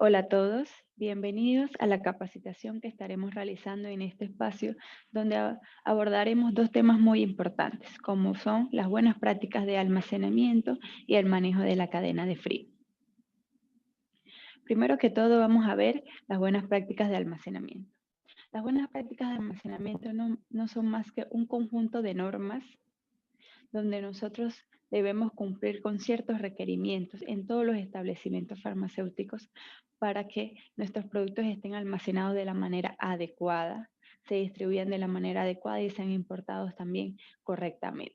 Hola a todos, bienvenidos a la capacitación que estaremos realizando en este espacio donde abordaremos dos temas muy importantes, como son las buenas prácticas de almacenamiento y el manejo de la cadena de frío. Primero que todo vamos a ver las buenas prácticas de almacenamiento. Las buenas prácticas de almacenamiento no son más que un conjunto de normas donde nosotros debemos cumplir con ciertos requerimientos en todos los establecimientos farmacéuticos para que nuestros productos estén almacenados de la manera adecuada, se distribuyan de la manera adecuada y sean importados también correctamente.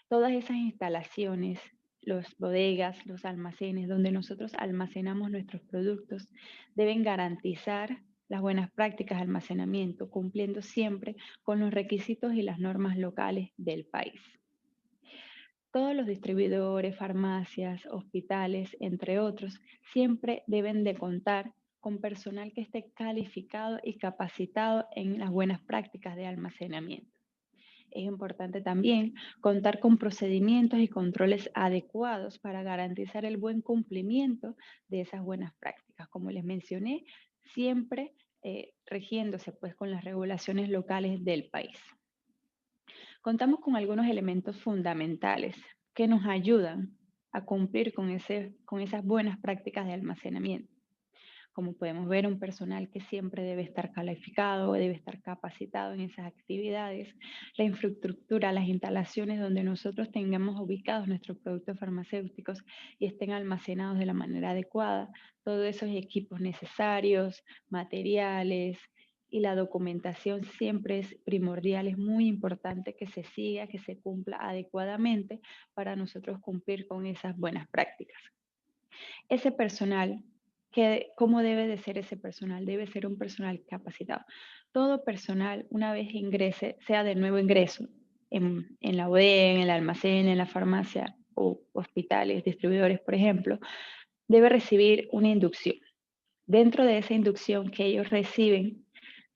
Todas esas instalaciones, los bodegas, los almacenes donde nosotros almacenamos nuestros productos deben garantizar las buenas prácticas de almacenamiento, cumpliendo siempre con los requisitos y las normas locales del país. Todos los distribuidores, farmacias, hospitales, entre otros, siempre deben de contar con personal que esté calificado y capacitado en las buenas prácticas de almacenamiento. Es importante también contar con procedimientos y controles adecuados para garantizar el buen cumplimiento de esas buenas prácticas. Como les mencioné, siempre rigiéndose pues con las regulaciones locales del país. Contamos con algunos elementos fundamentales que nos ayudan a cumplir con esas buenas prácticas de almacenamiento. Como podemos ver, un personal que siempre debe estar calificado, debe estar capacitado en esas actividades, la infraestructura, las instalaciones donde nosotros tengamos ubicados nuestros productos farmacéuticos y estén almacenados de la manera adecuada, todos esos equipos necesarios, materiales, y la documentación siempre es primordial, es muy importante que se siga, que se cumpla adecuadamente para nosotros cumplir con esas buenas prácticas. Ese personal, ¿cómo debe de ser ese personal? Debe ser un personal capacitado. Todo personal, una vez ingrese, sea de nuevo ingreso en la bodega, en el almacén, en la farmacia o hospitales, distribuidores, por ejemplo, debe recibir una inducción. Dentro de esa inducción que ellos reciben,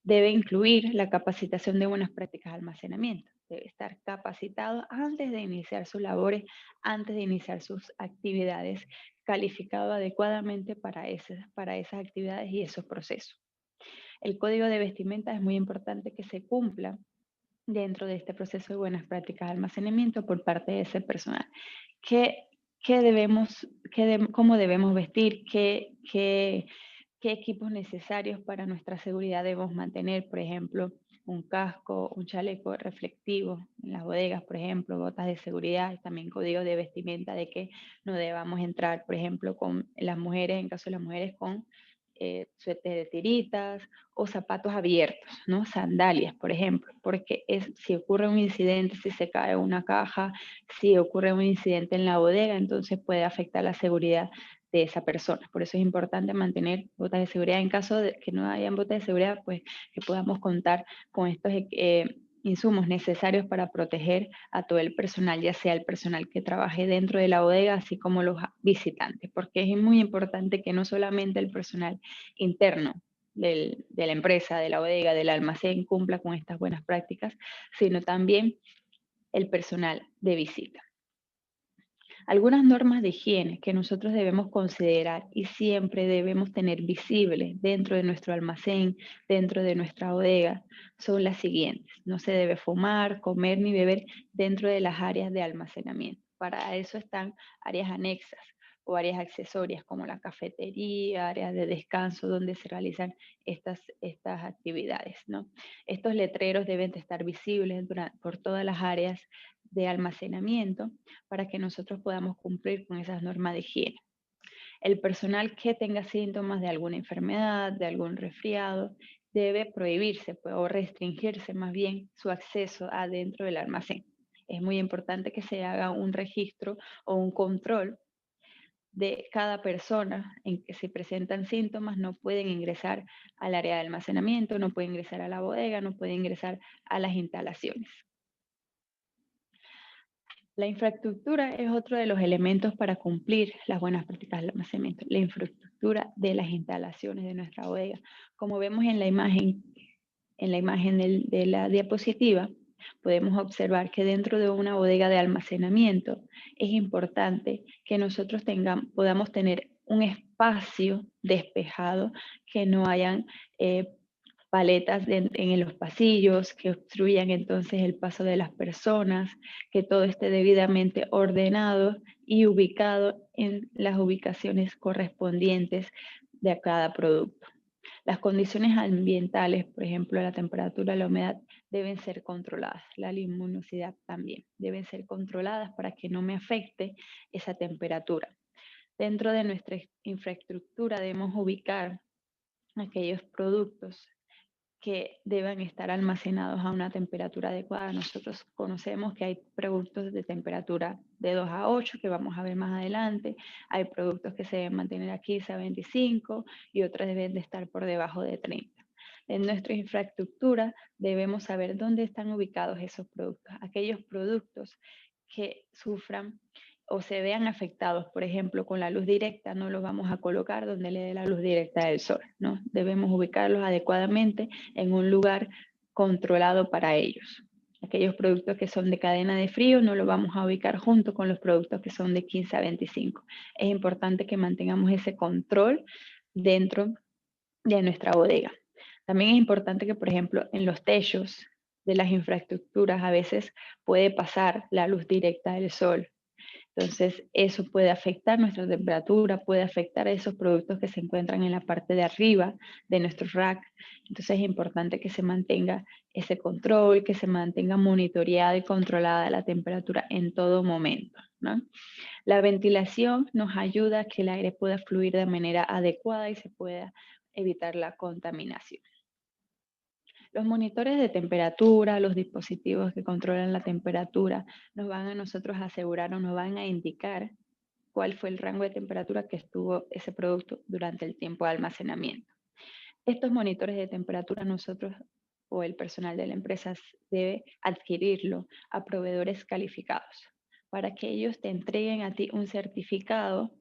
debe incluir la capacitación de buenas prácticas de almacenamiento. Debe estar capacitado antes de iniciar sus labores, antes de iniciar sus actividades, calificado adecuadamente para esas actividades y esos procesos. El código de vestimenta es muy importante que se cumpla dentro de este proceso de buenas prácticas de almacenamiento por parte de ese personal. ¿Qué, cómo debemos vestir? ¿Qué equipos necesarios para nuestra seguridad debemos mantener? Por ejemplo, un casco, un chaleco reflectivo en las bodegas, por ejemplo, botas de seguridad, también código de vestimenta de que no debamos entrar, por ejemplo, con las mujeres, en caso de las mujeres, con suéter de tiritas o zapatos abiertos, ¿no? Sandalias, por ejemplo, porque si ocurre un incidente, si se cae una caja, si ocurre un incidente en la bodega, entonces puede afectar la seguridad de esa persona. Por eso es importante mantener botas de seguridad. En caso de que no hayan botas de seguridad, pues que podamos contar con estos insumos necesarios para proteger a todo el personal, ya sea el personal que trabaje dentro de la bodega, así como los visitantes, porque es muy importante que no solamente el personal interno de la empresa, de la bodega, del almacén cumpla con estas buenas prácticas, sino también el personal de visita. Algunas normas de higiene que nosotros debemos considerar y siempre debemos tener visibles dentro de nuestro almacén, dentro de nuestra bodega, son las siguientes. No se debe fumar, comer ni beber dentro de las áreas de almacenamiento. Para eso están áreas anexas o áreas accesorias como la cafetería, áreas de descanso donde se realizan estas actividades, ¿no? Estos letreros deben de estar visibles por todas las áreas de almacenamiento para que nosotros podamos cumplir con esas normas de higiene. El personal que tenga síntomas de alguna enfermedad, de algún resfriado, debe prohibirse o restringirse más bien su acceso adentro del almacén. Es muy importante que se haga un registro o un control de cada persona en que se presentan síntomas, no pueden ingresar al área de almacenamiento, no pueden ingresar a la bodega, no pueden ingresar a las instalaciones. La infraestructura es otro de los elementos para cumplir las buenas prácticas de almacenamiento. La infraestructura de las instalaciones de nuestra bodega. Como vemos en la imagen de la diapositiva, podemos observar que dentro de una bodega de almacenamiento es importante que nosotros podamos tener un espacio despejado, que no hayan paletas en los pasillos que obstruyan entonces el paso de las personas, que todo esté debidamente ordenado y ubicado en las ubicaciones correspondientes de cada producto. Las condiciones ambientales, por ejemplo, la temperatura, la humedad, deben ser controladas. La luminosidad también deben ser controladas para que no me afecte esa temperatura. Dentro de nuestra infraestructura debemos ubicar aquellos productos que deban estar almacenados a una temperatura adecuada. Nosotros conocemos que hay productos de temperatura de 2 a 8, que vamos a ver más adelante. Hay productos que se deben mantener a 15 a 25 y otros deben de estar por debajo de 30. En nuestra infraestructura debemos saber dónde están ubicados esos productos. Aquellos productos que sufran o se vean afectados, por ejemplo, con la luz directa, no los vamos a colocar donde le dé la luz directa del sol, ¿no? Debemos ubicarlos adecuadamente en un lugar controlado para ellos. Aquellos productos que son de cadena de frío no los vamos a ubicar junto con los productos que son de 15 a 25. Es importante que mantengamos ese control dentro de nuestra bodega. También es importante que, por ejemplo, en los techos de las infraestructuras a veces puede pasar la luz directa del sol. Entonces, eso puede afectar nuestra temperatura, puede afectar a esos productos que se encuentran en la parte de arriba de nuestro rack. Entonces, es importante que se mantenga ese control, que se mantenga monitoreada y controlada la temperatura en todo momento, ¿no? La ventilación nos ayuda a que el aire pueda fluir de manera adecuada y se pueda evitar la contaminación. Los monitores de temperatura, los dispositivos que controlan la temperatura, nos van a nosotros asegurar o nos van a indicar cuál fue el rango de temperatura que estuvo ese producto durante el tiempo de almacenamiento. Estos monitores de temperatura nosotros o el personal de la empresa debe adquirirlo a proveedores calificados para que ellos te entreguen a ti un certificado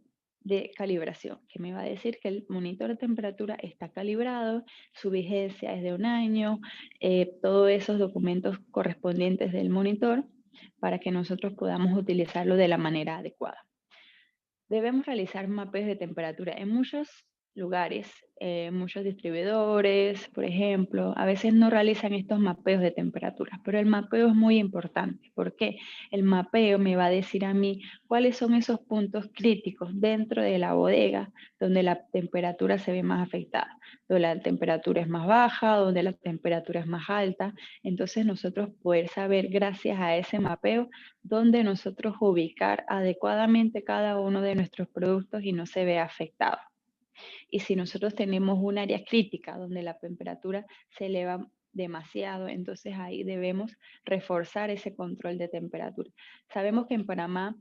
de calibración, que me va a decir que el monitor de temperatura está calibrado, su vigencia es de 1 año, todos esos documentos correspondientes del monitor para que nosotros podamos utilizarlo de la manera adecuada. Debemos realizar mapeos de temperatura en muchos lugares, muchos distribuidores, por ejemplo, a veces no realizan estos mapeos de temperatura, pero el mapeo es muy importante. ¿Por qué? El mapeo me va a decir a mí cuáles son esos puntos críticos dentro de la bodega donde la temperatura se ve más afectada, donde la temperatura es más baja, donde la temperatura es más alta. Entonces nosotros poder saber gracias a ese mapeo dónde nosotros ubicar adecuadamente cada uno de nuestros productos y no se vea afectado. Y si nosotros tenemos un área crítica donde la temperatura se eleva demasiado, entonces ahí debemos reforzar ese control de temperatura. Sabemos que en Panamá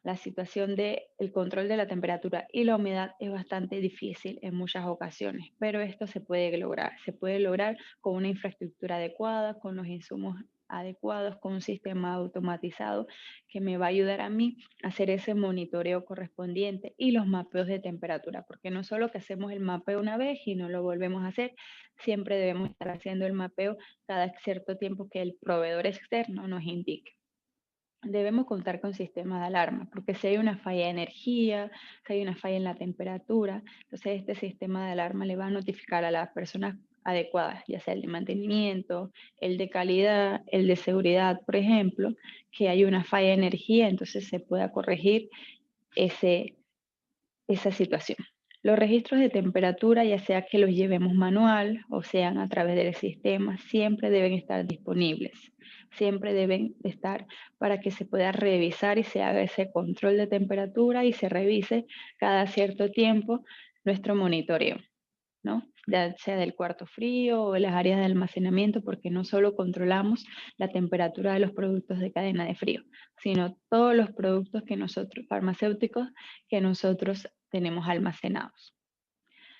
la situación del control de la temperatura y la humedad es bastante difícil en muchas ocasiones, pero esto se puede lograr con una infraestructura adecuada, con los insumos adecuados, con un sistema automatizado que me va a ayudar a mí a hacer ese monitoreo correspondiente y los mapeos de temperatura, porque no solo que hacemos el mapeo una vez y no lo volvemos a hacer, siempre debemos estar haciendo el mapeo cada cierto tiempo que el proveedor externo nos indique. Debemos contar con sistemas de alarma, porque si hay una falla de energía, si hay una falla en la temperatura, entonces este sistema de alarma le va a notificar a las personas adecuadas, ya sea el de mantenimiento, el de calidad, el de seguridad, por ejemplo, que hay una falla de energía, entonces se pueda corregir esa situación. Los registros de temperatura, ya sea que los llevemos manual o sean a través del sistema, siempre deben estar disponibles. Siempre deben estar para que se pueda revisar y se haga ese control de temperatura y se revise cada cierto tiempo nuestro monitoreo, ¿no? Ya sea del cuarto frío o de las áreas de almacenamiento, porque no solo controlamos la temperatura de los productos de cadena de frío, sino todos los productos que nosotros, farmacéuticos, que nosotros tenemos almacenados.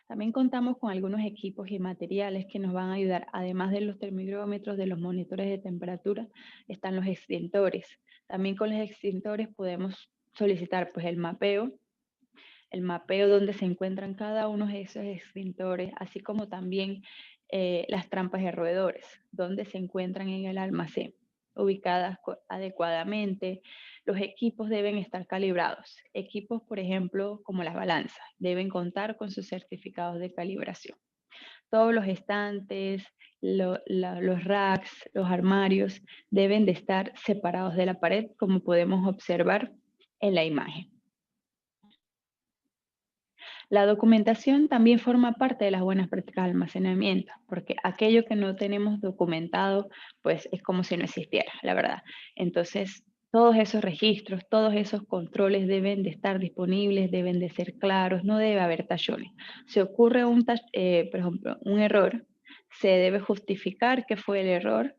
También contamos con algunos equipos y materiales que nos van a ayudar, además de los termómetros, de los monitores de temperatura, están los extintores. También con los extintores podemos solicitar pues el mapeo donde se encuentran cada uno de esos extintores, así como también las trampas de roedores, donde se encuentran en el almacén. ubicadas adecuadamente. Los equipos deben estar calibrados. Equipos, por ejemplo, como las balanzas, deben contar con sus certificados de calibración. Todos los estantes, los racks, los armarios deben de estar separados de la pared, como podemos observar en la imagen. La documentación también forma parte de las buenas prácticas de almacenamiento, porque aquello que no tenemos documentado, pues es como si no existiera, la verdad. Entonces, todos esos registros, todos esos controles deben de estar disponibles, deben de ser claros, no debe haber tallones. Si ocurre por ejemplo, un error, se debe justificar qué fue el error,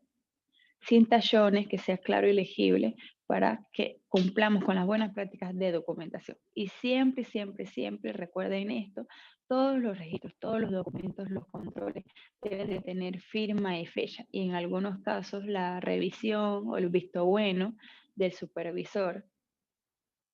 sin tallones, que sea claro y legible, para que cumplamos con las buenas prácticas de documentación. Y siempre, siempre, siempre recuerden esto, todos los registros, todos los documentos, los controles deben de tener firma y fecha. Y en algunos casos la revisión o el visto bueno del supervisor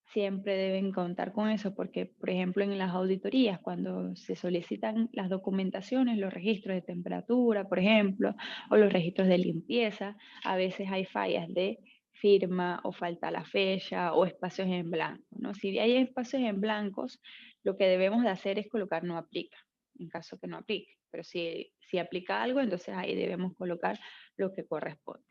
siempre deben contar con eso, porque, por ejemplo, en las auditorías, cuando se solicitan las documentaciones, los registros de temperatura, por ejemplo, o los registros de limpieza, a veces hay fallas de firma o falta la fecha o espacios en blanco, ¿no? Si hay espacios en blancos, lo que debemos de hacer es colocar no aplica, en caso que no aplique. Pero si aplica algo, entonces ahí debemos colocar lo que corresponde.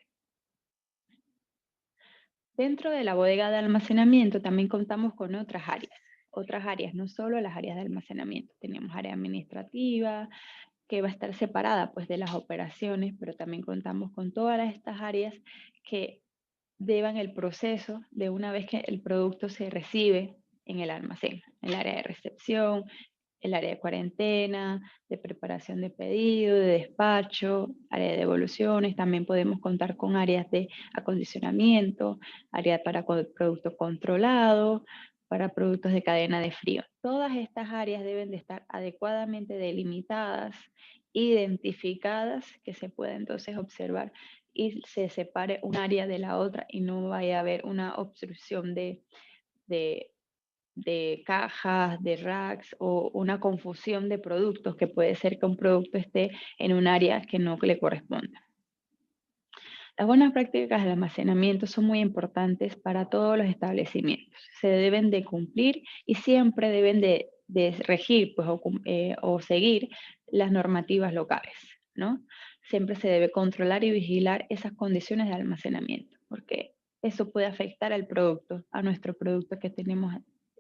Dentro de la bodega de almacenamiento también contamos con otras áreas, no solo las áreas de almacenamiento. Tenemos área administrativa, que va a estar separada pues de las operaciones, pero también contamos con todas estas áreas que llevan el proceso de una vez que el producto se recibe en el almacén, el área de recepción, el área de cuarentena, de preparación de pedido, de despacho, área de devoluciones. También podemos contar con áreas de acondicionamiento, área para productos controlados, para productos de cadena de frío. Todas estas áreas deben de estar adecuadamente delimitadas, identificadas, que se pueda entonces observar y se separe un área de la otra y no vaya a haber una obstrucción de cajas, de racks o una confusión de productos, que puede ser que un producto esté en un área que no le corresponda. Las buenas prácticas de almacenamiento son muy importantes para todos los establecimientos. Se deben de cumplir y siempre deben de regir pues, o seguir las normativas locales, ¿no? Siempre se debe controlar y vigilar esas condiciones de almacenamiento, porque eso puede afectar al producto, a nuestro producto que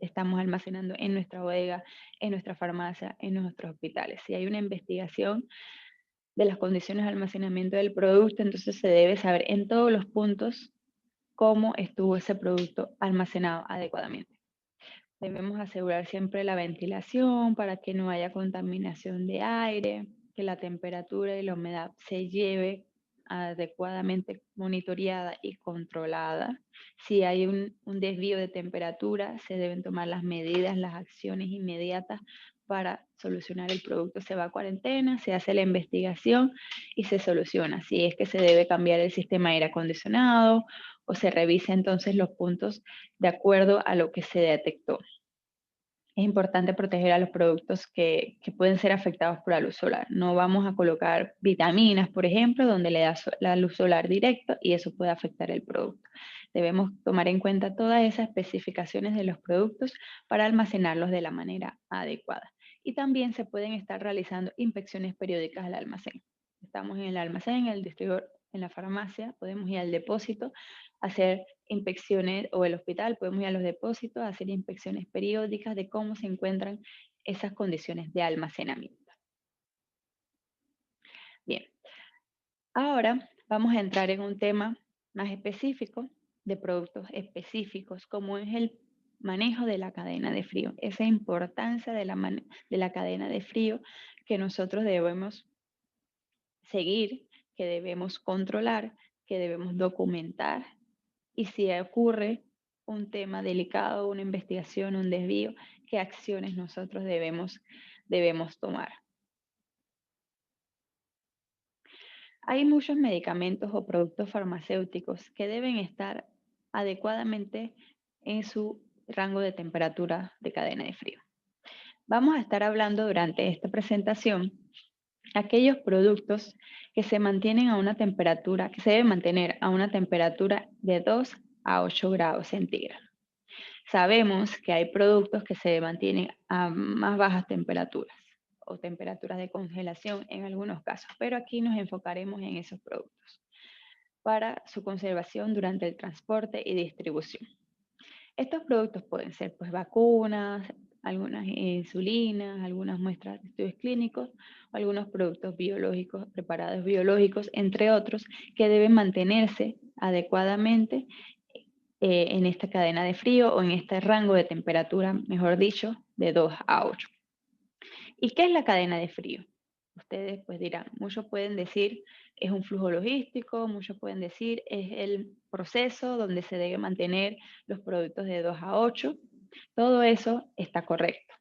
estamos almacenando en nuestra bodega, en nuestra farmacia, en nuestros hospitales. Si hay una investigación de las condiciones de almacenamiento del producto, entonces se debe saber en todos los puntos cómo estuvo ese producto almacenado adecuadamente. Debemos asegurar siempre la ventilación para que no haya contaminación de aire, que la temperatura y la humedad se lleve adecuadamente monitoreada y controlada. Si hay un desvío de temperatura, se deben tomar las medidas, las acciones inmediatas para solucionar el producto. Se va a cuarentena, se hace la investigación y se soluciona. Si es que se debe cambiar el sistema de aire acondicionado o se revisa entonces los puntos de acuerdo a lo que se detectó. Es importante proteger a los productos que pueden ser afectados por la luz solar. No vamos a colocar vitaminas, por ejemplo, donde le da la luz solar directa y eso puede afectar el producto. Debemos tomar en cuenta todas esas especificaciones de los productos para almacenarlos de la manera adecuada. Y también se pueden estar realizando inspecciones periódicas al almacén. Estamos en el almacén, en el distribuidor, en la farmacia, podemos ir al depósito, hacer inspecciones, o el hospital, podemos ir a los depósitos a hacer inspecciones periódicas de cómo se encuentran esas condiciones de almacenamiento. Bien, ahora vamos a entrar en un tema más específico de productos específicos, como es el manejo de la cadena de frío, esa importancia de la cadena de frío que nosotros debemos seguir, que debemos controlar, que debemos documentar. Y si ocurre un tema delicado, una investigación, un desvío, ¿qué acciones nosotros debemos tomar? Hay muchos medicamentos o productos farmacéuticos que deben estar adecuadamente en su rango de temperatura de cadena de frío. Vamos a estar hablando durante esta presentación aquellos productos que se mantienen a una temperatura, que se debe mantener a una temperatura de 2 a 8 grados centígrados. Sabemos que hay productos que se mantienen a más bajas temperaturas o temperaturas de congelación en algunos casos, pero aquí nos enfocaremos en esos productos para su conservación durante el transporte y distribución. Estos productos pueden ser pues vacunas, algunas insulinas, algunas muestras de estudios clínicos, o algunos productos biológicos, preparados biológicos, entre otros, que deben mantenerse adecuadamente en esta cadena de frío o en este rango de temperatura, mejor dicho, de 2 a 8. ¿Y qué es la cadena de frío? Ustedes pues dirán, muchos pueden decir es un flujo logístico, muchos pueden decir es el proceso donde se debe mantener los productos de 2 a 8. Todo eso está correcto.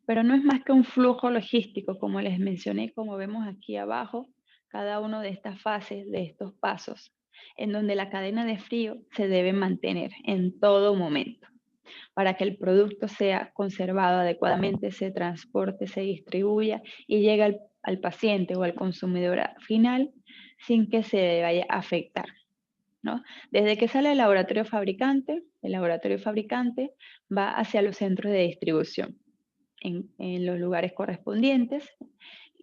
Pero no es más que un flujo logístico, como les mencioné, como vemos aquí abajo, cada una de estas fases, de estos pasos, en donde la cadena de frío se debe mantener en todo momento para que el producto sea conservado adecuadamente, se transporte, se distribuya y llegue al paciente o al consumidor final sin que se vaya a afectar, ¿no? Desde que sale del laboratorio fabricante, el laboratorio fabricante va hacia los centros de distribución en los lugares correspondientes,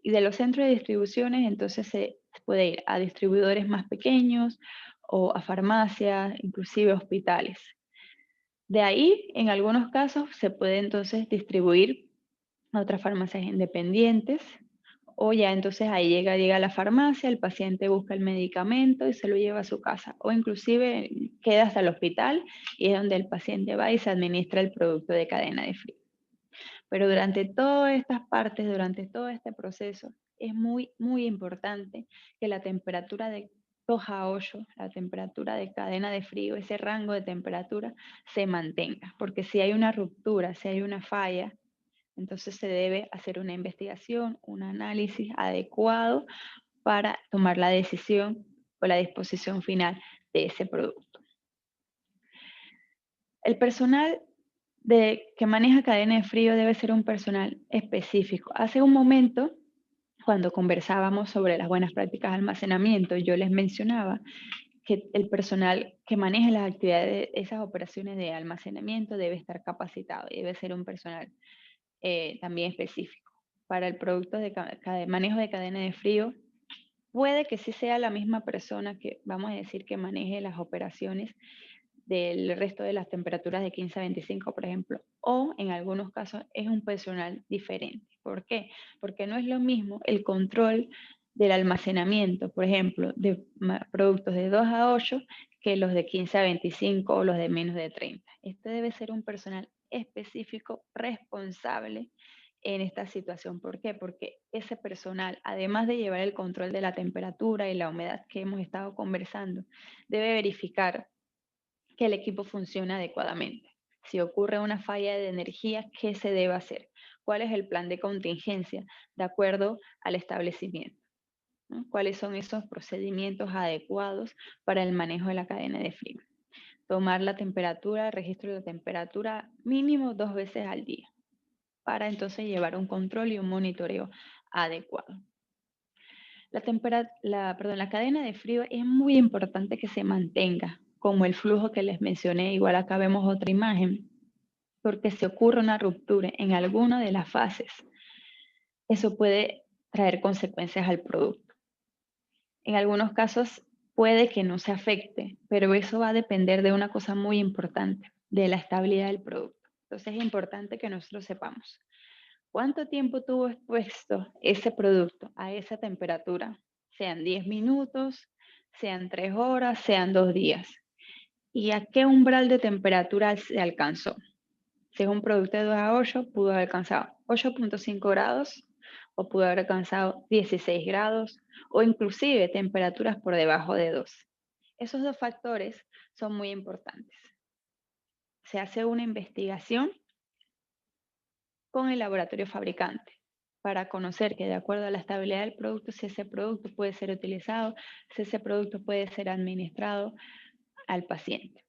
y de los centros de distribuciones entonces se puede ir a distribuidores más pequeños o a farmacias, inclusive hospitales. De ahí, en algunos casos, se puede entonces distribuir a otras farmacias independientes, o ya entonces ahí llega a la farmacia, el paciente busca el medicamento y se lo lleva a su casa, o inclusive queda hasta el hospital y es donde el paciente va y se administra el producto de cadena de frío. Pero durante todas estas partes, durante todo este proceso, es muy, muy importante que la temperatura de 2 a 8, la temperatura de cadena de frío, ese rango de temperatura se mantenga, porque si hay una ruptura, si hay una falla, entonces se debe hacer una investigación, un análisis adecuado para tomar la decisión o la disposición final de ese producto. El personal que maneja cadena de frío debe ser un personal específico. Hace un momento, cuando conversábamos sobre las buenas prácticas de almacenamiento, yo les mencionaba que el personal que maneje las actividades de esas operaciones de almacenamiento debe estar capacitado y debe ser un personal también específico. Para el producto de manejo de cadena de frío, puede que sí sea la misma persona que, vamos a decir, que maneje las operaciones del resto de las temperaturas de 15 a 25, por ejemplo, o en algunos casos es un personal diferente. ¿Por qué? Porque no es lo mismo el control del almacenamiento, por ejemplo, de productos de 2 a 8 que los de 15 a 25 o los de menos de 30. Este debe ser un personal específico responsable en esta situación. ¿Por qué? Porque ese personal, además de llevar el control de la temperatura y la humedad que hemos estado conversando, debe verificar que el equipo funcione adecuadamente. Si ocurre una falla de energía, ¿qué se debe hacer? ¿Cuál es el plan de contingencia de acuerdo al establecimiento? ¿No? ¿Cuáles son esos procedimientos adecuados para el manejo de la cadena de frío? Tomar la temperatura, registro de temperatura mínimo 2 veces al día para entonces llevar un control y un monitoreo adecuado. La cadena de frío es muy importante que se mantenga, como el flujo que les mencioné. Igual acá vemos otra imagen, porque si ocurre una ruptura en alguna de las fases, eso puede traer consecuencias al producto. En algunos casos puede que no se afecte, pero eso va a depender de una cosa muy importante, de la estabilidad del producto. Entonces es importante que nosotros sepamos cuánto tiempo tuvo expuesto ese producto a esa temperatura, sean 10 minutos, sean 3 horas, sean 2 días. ¿Y a qué umbral de temperatura se alcanzó? Si es un producto de 2 a 8, pudo haber alcanzado 8.5 grados o pudo haber alcanzado 16 grados o inclusive temperaturas por debajo de 2. Esos dos factores son muy importantes. Se hace una investigación con el laboratorio fabricante para conocer que de acuerdo a la estabilidad del producto, si ese producto puede ser utilizado, si ese producto puede ser administrado al paciente.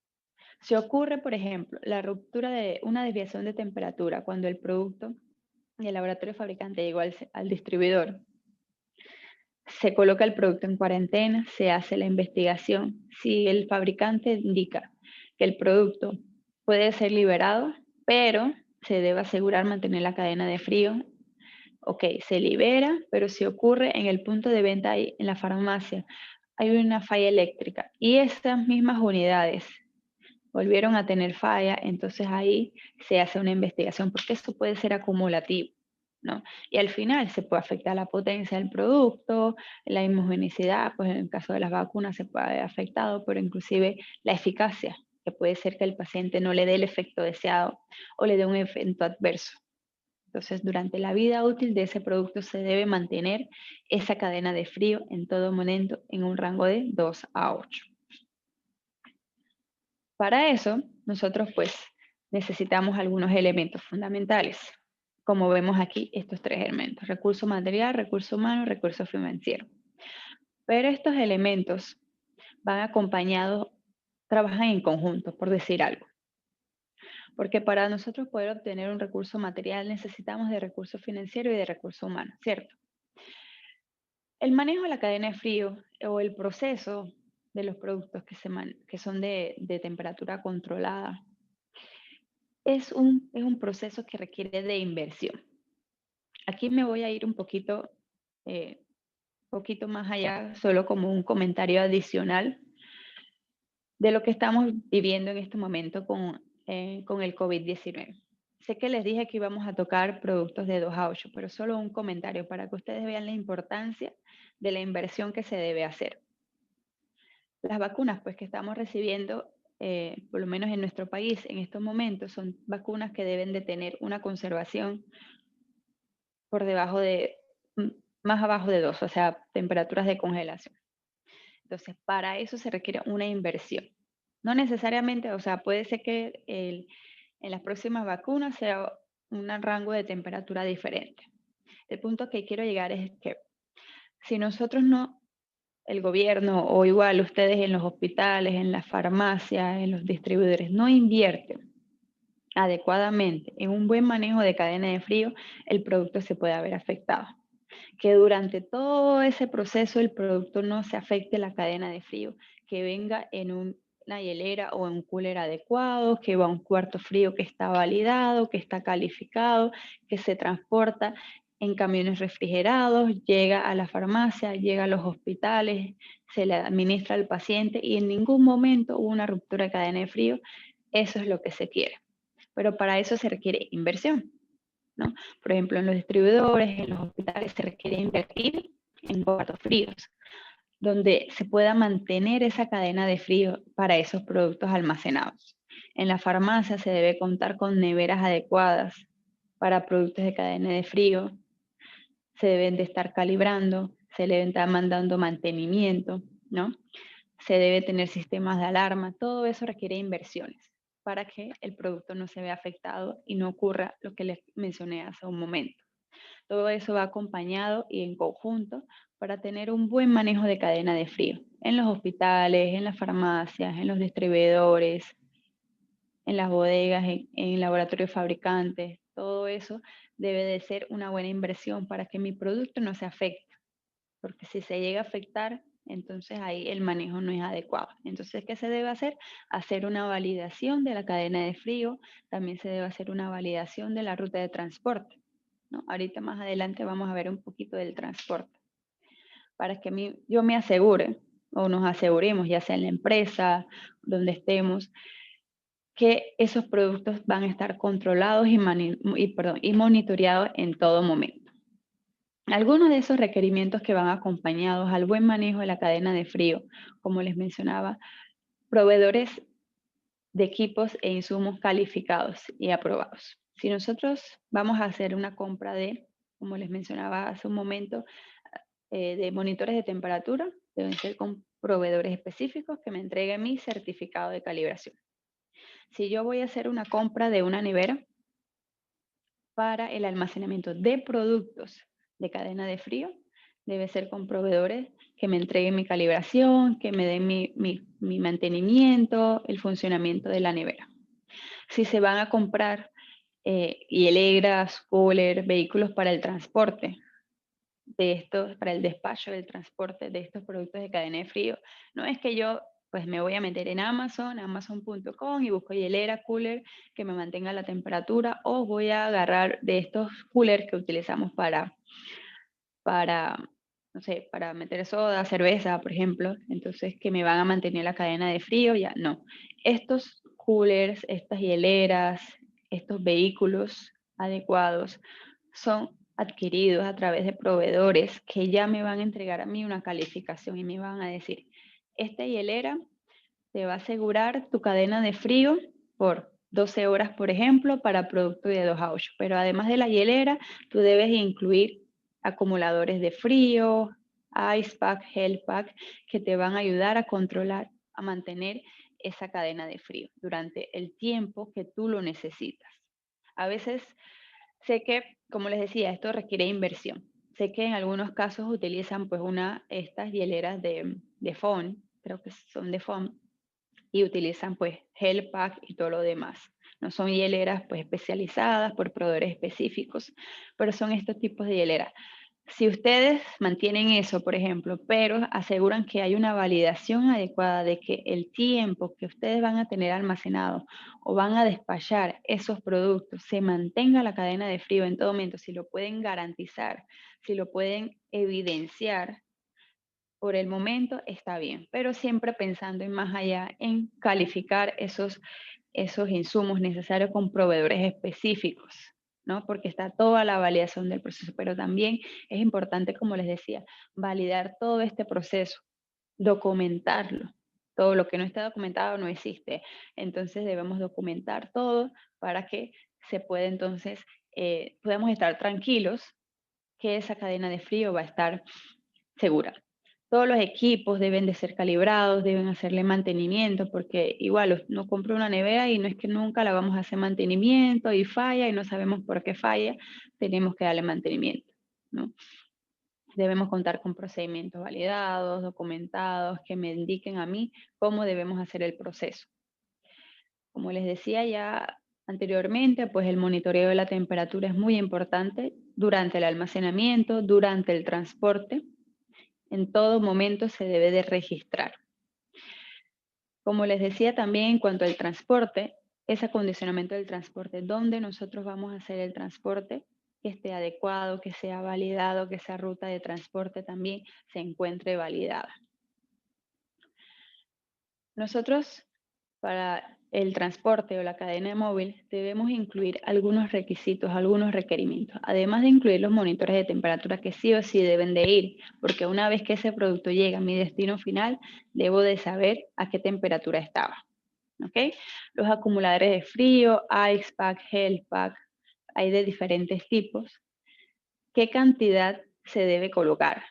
Si ocurre, por ejemplo, la ruptura de una desviación de temperatura cuando el producto del laboratorio fabricante llegó al distribuidor Se coloca el producto en cuarentena, se hace la investigación. Si el fabricante indica que el producto puede ser liberado, pero se debe asegurar mantener la cadena de frío. Ok, se libera, pero si ocurre en el punto de venta, en la farmacia, hay una falla eléctrica y estas mismas unidades volvieron a tener falla, entonces ahí se hace una investigación porque eso puede ser acumulativo, ¿no? Y al final se puede afectar la potencia del producto, la inmunogenicidad, pues en el caso de las vacunas se puede haber afectado, pero inclusive la eficacia, que puede ser que el paciente no le dé el efecto deseado o le dé un efecto adverso. Entonces, durante la vida útil de ese producto se debe mantener esa cadena de frío en todo momento en un rango de 2 a 8. Para eso, nosotros pues necesitamos algunos elementos fundamentales. Como vemos aquí, estos tres elementos: recurso material, recurso humano, recurso financiero. Pero estos elementos van acompañados, trabajan en conjunto, por decir algo. Porque para nosotros poder obtener un recurso material necesitamos de recurso financiero y de recurso humano, ¿cierto? El manejo de la cadena de frío o el proceso de los productos que son de temperatura controlada es un proceso que requiere de inversión. Aquí me voy a ir un poquito más allá, solo como un comentario adicional de lo que estamos viviendo en este momento con el COVID-19. Sé que les dije que íbamos a tocar productos de 2 a 8, pero solo un comentario para que ustedes vean la importancia de la inversión que se debe hacer. Las vacunas pues que estamos recibiendo, por lo menos en nuestro país en estos momentos, son vacunas que deben de tener una conservación por debajo de, más abajo de 2, o sea, temperaturas de congelación. Entonces, para eso se requiere una inversión. No necesariamente, o sea, puede ser que en las próximas vacunas sea un rango de temperatura diferente. El punto que quiero llegar es que si nosotros no, el gobierno o igual ustedes en los hospitales, en las farmacias, en los distribuidores, no invierten adecuadamente en un buen manejo de cadena de frío, el producto se puede haber afectado. Que durante todo ese proceso el producto no se afecte la cadena de frío, que venga en una hielera o en un cooler adecuado, que va a un cuarto frío que está validado, que está calificado, que se transporta en camiones refrigerados, llega a la farmacia, llega a los hospitales, se le administra al paciente y en ningún momento hubo una ruptura de cadena de frío. Eso es lo que se quiere. Pero para eso se requiere inversión, ¿no? Por ejemplo, en los distribuidores, en los hospitales se requiere invertir en cuartos fríos, donde se pueda mantener esa cadena de frío para esos productos almacenados. En la farmacia se debe contar con neveras adecuadas para productos de cadena de frío, se deben de estar calibrando, se deben estar mandando mantenimiento, ¿no? Se debe tener sistemas de alarma, todo eso requiere inversiones para que el producto no se vea afectado y no ocurra lo que les mencioné hace un momento. Todo eso va acompañado y en conjunto para tener un buen manejo de cadena de frío en los hospitales, en las farmacias, en los distribuidores, en las bodegas, en laboratorios fabricantes. Todo eso debe de ser una buena inversión para que mi producto no se afecte, porque si se llega a afectar, entonces ahí el manejo no es adecuado. Entonces, ¿qué se debe hacer? Hacer una validación de la cadena de frío, también se debe hacer una validación de la ruta de transporte, ¿no? Ahorita más adelante vamos a ver un poquito del transporte, para que yo me asegure o nos aseguremos, ya sea en la empresa, donde estemos, que esos productos van a estar controlados y monitoreados en todo momento. Algunos de esos requerimientos que van acompañados al buen manejo de la cadena de frío, como les mencionaba, proveedores de equipos e insumos calificados y aprobados. Si nosotros vamos a hacer una compra como les mencionaba hace un momento, de monitores de temperatura, deben ser con proveedores específicos que me entreguen mi certificado de calibración. Si yo voy a hacer una compra de una nevera para el almacenamiento de productos de cadena de frío, debe ser con proveedores que me entreguen mi calibración, que me den mi mantenimiento, el funcionamiento de la nevera. Si se van a comprar hieleras, cooler, vehículos para el transporte, de estos, para el despacho, el transporte de estos productos de cadena de frío. No es que yo pues me voy a meter en Amazon, amazon.com y busco hielera, cooler que me mantenga la temperatura, o voy a agarrar de estos coolers que utilizamos para, no sé, para meter soda, cerveza, por ejemplo, entonces que me van a mantener la cadena de frío, ya no. Estos coolers, estas hieleras, estos vehículos adecuados son adquiridos a través de proveedores que ya me van a entregar a mí una calificación y me van a decir, esta hielera te va a asegurar tu cadena de frío por 12 horas, por ejemplo, para producto de 2 a 8. Pero además de la hielera, tú debes incluir acumuladores de frío, ice pack, gel pack, que te van a ayudar a controlar, a mantener esa cadena de frío durante el tiempo que tú lo necesitas. A veces sé que, como les decía, esto requiere inversión. Sé que en algunos casos utilizan pues estas hieleras de foam, creo que son de foam, y utilizan pues gel pack y todo lo demás. No son hieleras pues especializadas por proveedores específicos, pero son estos tipos de hieleras. Si ustedes mantienen eso, por ejemplo, pero aseguran que hay una validación adecuada de que el tiempo que ustedes van a tener almacenado o van a despachar esos productos se mantenga la cadena de frío en todo momento, si lo pueden garantizar, si lo pueden evidenciar, por el momento está bien, pero siempre pensando en más allá, en calificar esos insumos necesarios con proveedores específicos, ¿no? Porque está toda la validación del proceso, pero también es importante, como les decía, validar todo este proceso, documentarlo. Todo lo que no está documentado no existe. Entonces debemos documentar todo para que se pueda entonces, podamos estar tranquilos que esa cadena de frío va a estar segura. Todos los equipos deben de ser calibrados, deben hacerle mantenimiento, porque igual no compro una nevera y no es que nunca la vamos a hacer mantenimiento y falla y no sabemos por qué falla, tenemos que darle mantenimiento, ¿no? Debemos contar con procedimientos validados, documentados, que me indiquen a mí cómo debemos hacer el proceso. Como les decía ya anteriormente, pues el monitoreo de la temperatura es muy importante durante el almacenamiento, durante el transporte. En todo momento se debe de registrar. Como les decía también en cuanto al transporte, ese acondicionamiento del transporte, dónde nosotros vamos a hacer el transporte, que esté adecuado, que sea validado, que esa ruta de transporte también se encuentre validada. Nosotros, para el transporte o la cadena móvil, debemos incluir algunos requisitos, algunos requerimientos, además de incluir los monitores de temperatura que sí o sí deben de ir, porque una vez que ese producto llega a mi destino final, debo de saber a qué temperatura estaba. ¿Ok? Los acumuladores de frío, ice pack, gel pack, hay de diferentes tipos. ¿Qué cantidad se debe colocar?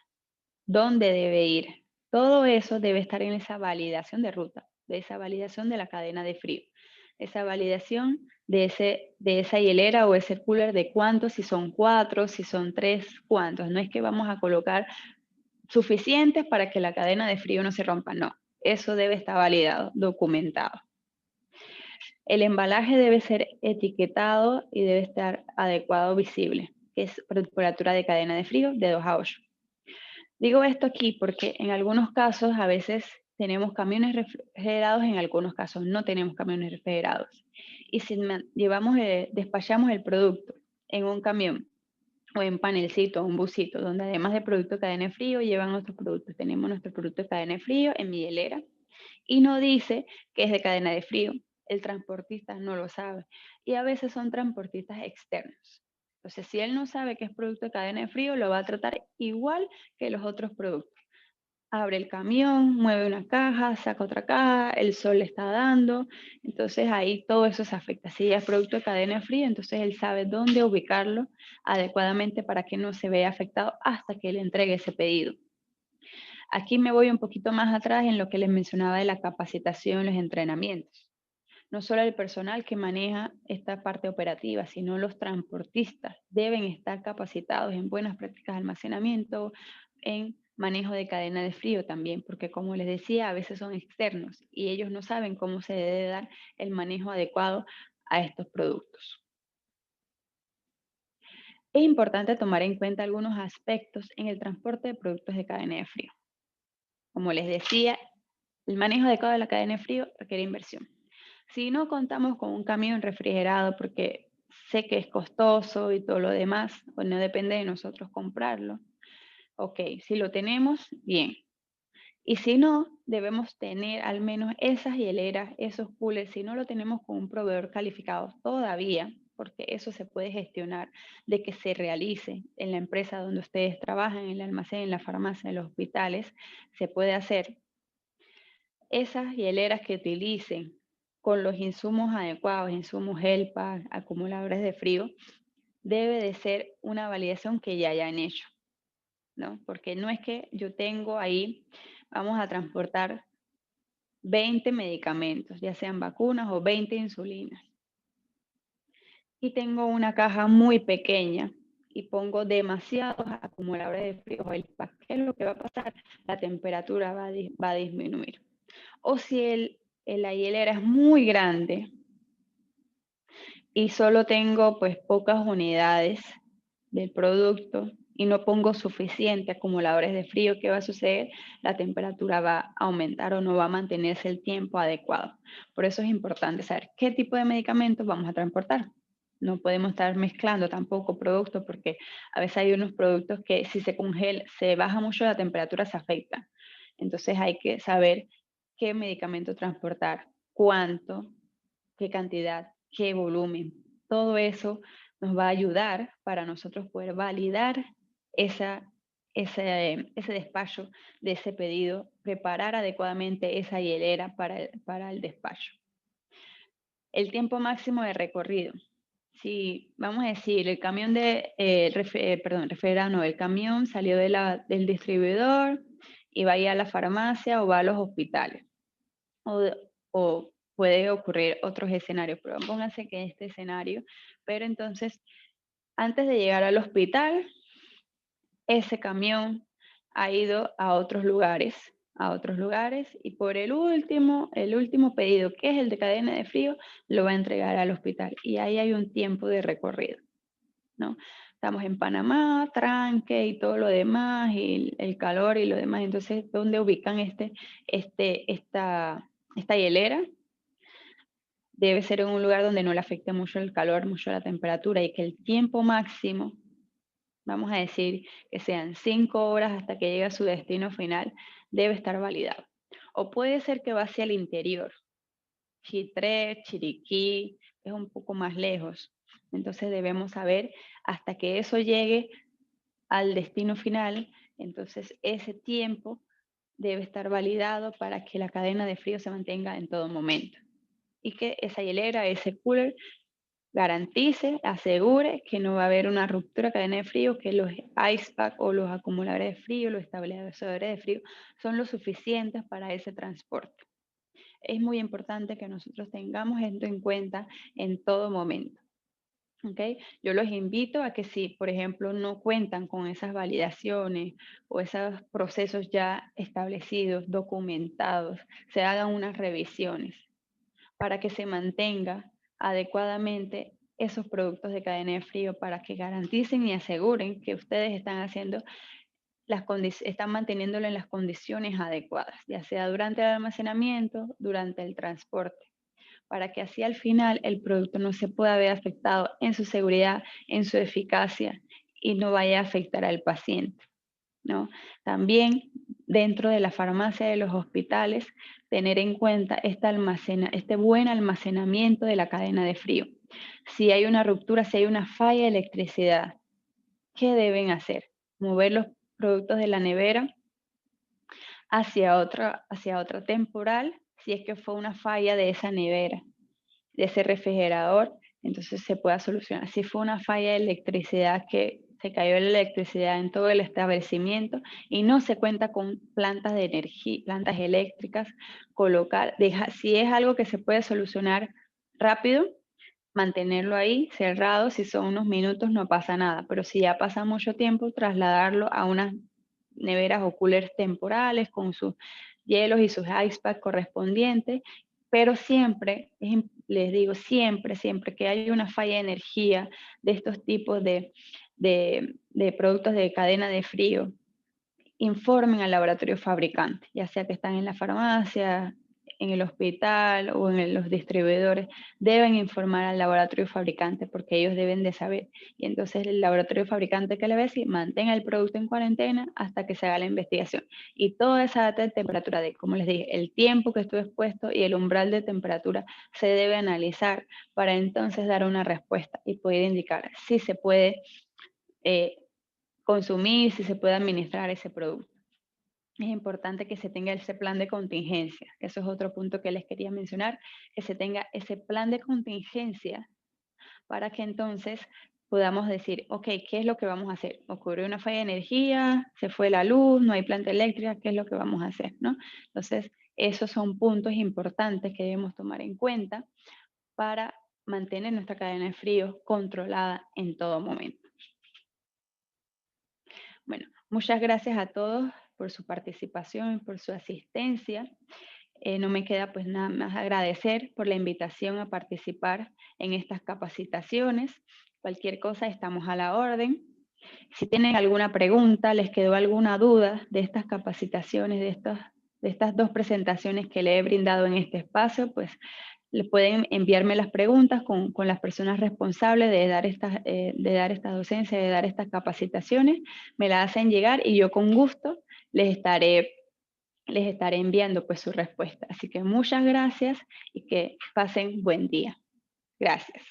¿Dónde debe ir? Todo eso debe estar en esa validación de ruta, de esa validación de la cadena de frío, esa validación de esa hielera o ese cooler de cuántos, si son 4, si son 3, cuántos. No es que vamos a colocar suficientes para que la cadena de frío no se rompa, no. Eso debe estar validado, documentado. El embalaje debe ser etiquetado y debe estar adecuado, visible, que es temperatura de cadena de frío de 2 a 8. Digo esto aquí porque en algunos casos a veces tenemos camiones refrigerados, en algunos casos no tenemos camiones refrigerados. Y si despachamos el producto en un camión o en panelcito, un busito, donde además de producto de cadena de frío llevan otros productos. Tenemos nuestro producto de cadena de frío en mi hielera y no dice que es de cadena de frío. El transportista no lo sabe. Y a veces son transportistas externos. Entonces, si él no sabe que es producto de cadena de frío, lo va a tratar igual que los otros productos. Abre el camión, mueve una caja, saca otra caja, el sol le está dando, entonces ahí todo eso se afecta. Si ya es producto de cadena de frío, entonces él sabe dónde ubicarlo adecuadamente para que no se vea afectado hasta que él entregue ese pedido. Aquí me voy un poquito más atrás en lo que les mencionaba de la capacitación y los entrenamientos. No solo el personal que maneja esta parte operativa, sino los transportistas deben estar capacitados en buenas prácticas de almacenamiento, en manejo de cadena de frío también, porque como les decía, a veces son externos y ellos no saben cómo se debe dar el manejo adecuado a estos productos. Es importante tomar en cuenta algunos aspectos en el transporte de productos de cadena de frío. Como les decía, el manejo adecuado de la cadena de frío requiere inversión. Si no contamos con un camión refrigerado, porque sé que es costoso y todo lo demás, pues no depende de nosotros comprarlo. Ok, si lo tenemos, bien. Y si no, debemos tener al menos esas hieleras, esos coolers, si no lo tenemos con un proveedor calificado todavía, porque eso se puede gestionar de que se realice en la empresa donde ustedes trabajan, en el almacén, en la farmacia, en los hospitales, se puede hacer. Esas hieleras que utilicen con los insumos adecuados, insumos HELPA, acumuladores de frío, debe de ser una validación que ya hayan hecho, ¿no? Porque no es que yo tengo ahí, vamos a transportar 20 medicamentos, ya sean vacunas o 20 insulinas. Y tengo una caja muy pequeña y pongo demasiados acumuladores de frío. ¿Qué es lo que va a pasar? La temperatura va a disminuir. O si la hielera es muy grande y solo tengo pues pocas unidades del producto y no pongo suficiente acumuladores de frío, ¿qué va a suceder? La temperatura va a aumentar o no va a mantenerse el tiempo adecuado. Por eso es importante saber qué tipo de medicamentos vamos a transportar. No podemos estar mezclando tampoco productos porque a veces hay unos productos que si se congela, se baja mucho la temperatura, se afecta. Entonces hay que saber qué medicamento transportar, cuánto, qué cantidad, qué volumen. Todo eso nos va a ayudar para nosotros poder validar ese despacho de ese pedido, preparar adecuadamente esa hielera para el despacho. El tiempo máximo de recorrido. Si vamos a decir, el camión el camión salió del distribuidor y va a ir a la farmacia o va a los hospitales. O puede ocurrir otros escenarios, pero pónganse que este escenario, pero entonces, antes de llegar al hospital, ese camión ha ido a otros lugares, y por el último pedido, que es el de cadena de frío, lo va a entregar al hospital. Y ahí hay un tiempo de recorrido, ¿no? Estamos en Panamá, tranque y todo lo demás, y el calor y lo demás. Entonces, ¿dónde ubican esta hielera? Debe ser en un lugar donde no le afecte mucho el calor, mucho la temperatura, y que el tiempo máximo, vamos a decir que sean 5 horas hasta que llegue a su destino final, debe estar validado. O puede ser que va hacia el interior, Chitré, Chiriquí, es un poco más lejos. Entonces debemos saber hasta que eso llegue al destino final, entonces ese tiempo debe estar validado para que la cadena de frío se mantenga en todo momento. Y que esa hielera, ese cooler, garantice, asegure que no va a haber una ruptura de cadena de frío, que los ice pack o los acumuladores de frío, los estabilizadores de frío, son lo suficientes para ese transporte. Es muy importante que nosotros tengamos esto en cuenta en todo momento. ¿Okay? Yo los invito a que si, por ejemplo, no cuentan con esas validaciones o esos procesos ya establecidos, documentados, se hagan unas revisiones para que se mantenga adecuadamente esos productos de cadena de frío, para que garanticen y aseguren que ustedes están haciendo están manteniéndolo en las condiciones adecuadas, ya sea durante el almacenamiento, durante el transporte, para que así al final el producto no se pueda ver afectado en su seguridad, en su eficacia y no vaya a afectar al paciente, ¿no? También dentro de la farmacia de los hospitales, tener en cuenta este buen almacenamiento de la cadena de frío. Si hay una ruptura, si hay una falla de electricidad, ¿qué deben hacer? Mover los productos de la nevera hacia otra temporal, si es que fue una falla de esa nevera, de ese refrigerador, entonces se pueda solucionar. Si fue una falla de electricidad, que se cayó la electricidad en todo el establecimiento y no se cuenta con plantas de energía, plantas eléctricas, si es algo que se puede solucionar rápido, mantenerlo ahí cerrado. Si son unos minutos no pasa nada, pero si ya pasa mucho tiempo, trasladarlo a unas neveras o coolers temporales con sus hielos y sus ice packs correspondientes, pero siempre les digo siempre, siempre que hay una falla de energía de estos tipos de productos de cadena de frío, informen al laboratorio fabricante, ya sea que están en la farmacia, en el hospital o en los distribuidores, deben informar al laboratorio fabricante porque ellos deben de saber. Y entonces el laboratorio fabricante que le va a decir, mantenga el producto en cuarentena hasta que se haga la investigación. Y toda esa data de temperatura, de como les dije, el tiempo que estuvo expuesto y el umbral de temperatura se debe analizar para entonces dar una respuesta y poder indicar si se puede consumir, si se puede administrar ese producto. Es importante que se tenga ese plan de contingencia. Eso es otro punto que les quería mencionar, que se tenga ese plan de contingencia para que entonces podamos decir, ok, ¿qué es lo que vamos a hacer? Ocurrió una falla de energía, se fue la luz, no hay planta eléctrica, ¿qué es lo que vamos a hacer? ¿No? Entonces, esos son puntos importantes que debemos tomar en cuenta para mantener nuestra cadena de frío controlada en todo momento. Bueno, muchas gracias a todos por su participación y por su asistencia. No me queda pues nada más agradecer por la invitación a participar en estas capacitaciones. Cualquier cosa estamos a la orden. Si tienen alguna pregunta, les quedó alguna duda de estas capacitaciones, de estas dos presentaciones que le he brindado en este espacio, pues le pueden enviarme las preguntas con las personas responsables de dar esta docencia, de dar estas capacitaciones. Me las hacen llegar y yo con gusto les estaré enviando pues su respuesta. Así que muchas gracias y que pasen buen día. Gracias.